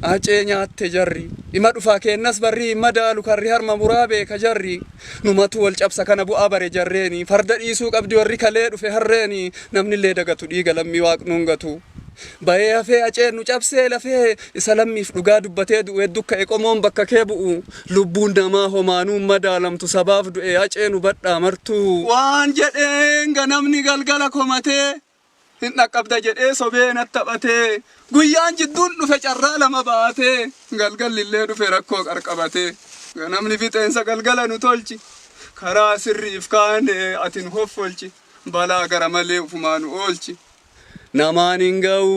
Aceenya tejarri ima dhufa kennas barri ima daalu karri harma muraabe ka jarri numatu wal cabsa kana bu'aa bare jarreeni farda dhiisuu qabdi warri kalee dhufe harreeni namni illee dagatu dhiiga lammii waaqnuun gatu bayee hafee aceen nu cabsee lafee isa lammiif dhugaa dubbatee du'ee dukka eqomoon bakka kee bu'u lubbuun namaa homaanuu madaalamtu sabaaf du'ee aceenu badhaa martuu waan jedheen ganamni galgala komatee hin dhaqqabda jedhee sobeen attabatee guyyaan jidduun dhufe carraa lama baatee galgalillee dhufe rakkoo qarqabatee ganamni fixeensa galgala nu tolchi karaa sirriif kaane atin hoffolchi balaa gara malee ufumaa nu oolchi namaan hin ga'u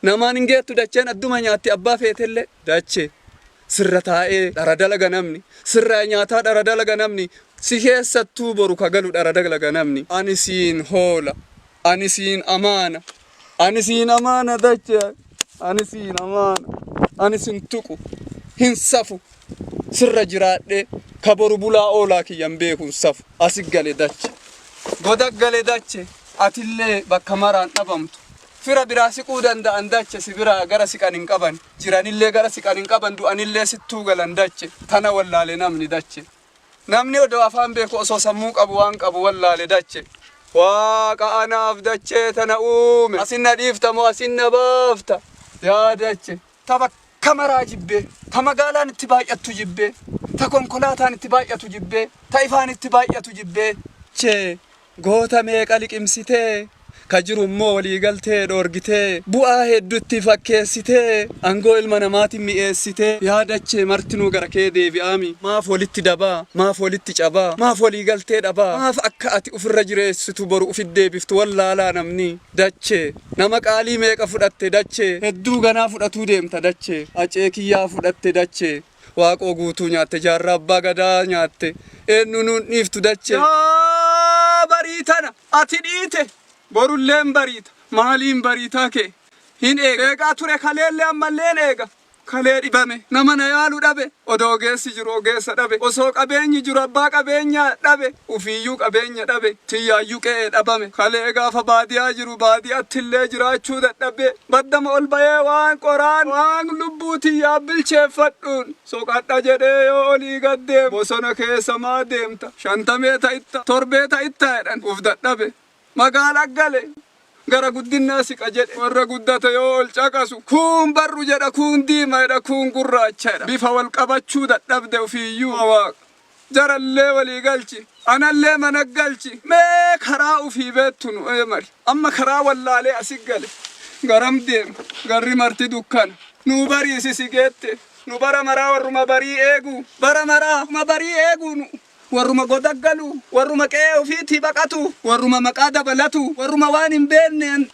namaan hin geettu dacheen adduma nyaatti abbaa feetellee dache sirra taa'ee dhara dalaga namni sirra nyaataa dhara dalaga namni si keessattuu boru kagalu dhara dalaga namni ani siin hoola ani siin amaana dache ani siin amaana ani siin tuqu hin safu sirra jiraadhe kaboru bulaa oolaa kiyyan beekun safu asigale dache godaggale dache atillee bakka maraan dhabamtu fira biraa siquu danda'an dache si biraa gara siqan hin qaban jiranillee gara siqan hin qaban du'anillee sittuu galan dache tana wallaale namni dache namni odoo afaan beeku osoo sammuu qabu waan qabu wallaale dache waaqa anaaf dache tana uume asinna dhiiftamoo asinna baafta yaa dache ta bakka maraa jibbee ta magaalaan itti baay'attu jibbee ta konkolaataan itti baay'atu jibbee ta ifaan itti baay'atu jibbee chee goota meeqa liqimsitee ka jiru immoo walii galtee dhoorgitee bu'aa hedduutti fakkeessitee angoo ilma namaatiin mi'eessitee yaadachee martinuu gara kee deebi'aami maaf walitti dabaa maaf walitti cabaa maaf walii galtee dhabaa maaf akka ati ufirra jireessitu boru ufit deebiftu wallaalaa namni dachee nama qaalii meeqa fudhatte dachee hedduu ganaa fudhatuu deemta dachee acee kiyyaa fudhatte dachee waaqoo guutuu nyaatte jaarraa abbaa gadaa nyaatte eenyu nuun dhiiftu dachee bariitana ati dhiite borulleen bariita maaliin bariitaa kee hin eegaa ture kaleellee ammalleen eega kalee dhibame nama na yaalu dhabe odoo ogeessi jiru ogeessa dhabe osoo qabeenyi jiru abbaa qabeenyaa dhabe ufiiyyuu qabeenya dhabe tiyyaayyuu qe'ee dhabame kalee gaafa baadiyaa jiru baadiyattillee jiraachuu dadhabe baddama ol bayee waan qoraan waan lubbuu tiyyaa bilcheeffadhuun soqadha jedhee yoo olii gaddeem bosona keessa maa deemta 50 ta'itta 7 ta'itta jedhan uf dadhabe magaala gale gara guddinaa siqa jedhe warra guddate yoo ol caqasu kuun barru jedha kuun diima jedha kuun gurraacha jedha bifa wal qabachuu dadhabde ufiiyyuu waaqa jarallee walii galchi anallee mana galchi mee karaa ufii beettu nu mari amma karaa wallaalee asig gale garam deem garri marti dukkana nu bariisi sigeette nu bara maraa warruma barii eegu bara maraa ma barii eegu nu warruma godaggalu warruma qe'ee ofiitii baqatu warruma maqaa dabalatu warruma waan hin beenneen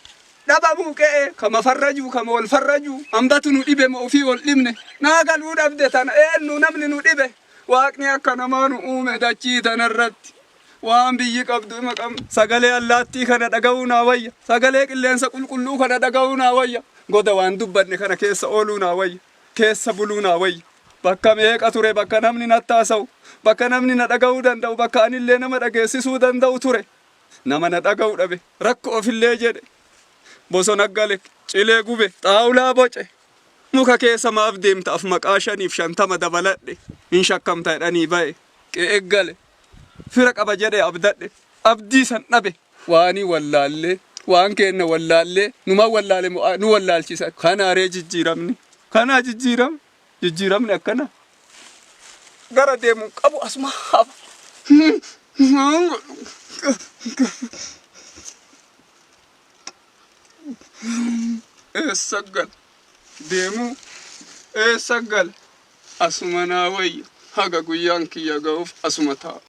dhabamuu qe'ee kama farraju kama wal farraju hambatu nu dhibe ma ofii wal dhibne naa galuu dhabde tana eenyu namni nu dhibe waaqni akka namaa nu uume dachii tanarratti waan biyyi qabdu ima qabna sagalee allaattii kana dhaga'uu naa wayya sagalee qilleensa qulqulluu kana dhaga'uu naa wayya goda waan dubbanne kana keessa ooluu naa wayya keessa buluu naa wayya bakka meeqa ture bakka namni nattaasa'u bakka namni na dhaga'uu danda'u bakka anillee nama dhageessisuu danda'u ture nama na dhaga'u dhabe rakko ofillee jedhe bosona gale cilee gube xaawulaa boce muka keessa maaf deemta af maqaa 550 dabaladhe hin shakkamta jedhanii ba'e qe'ee gale fira qaba jedhe abdadhe abdii san dhabe waanii wallaallee waan keenna wallaallee numa wallaale nu wallaalchisa kanaaree kanaa jijjiiramni akkana gara deemu qabu asuma haba sagal deemu sagal asuma naa wayya haga guyyaan kiyya ga'uuf asuma ta'a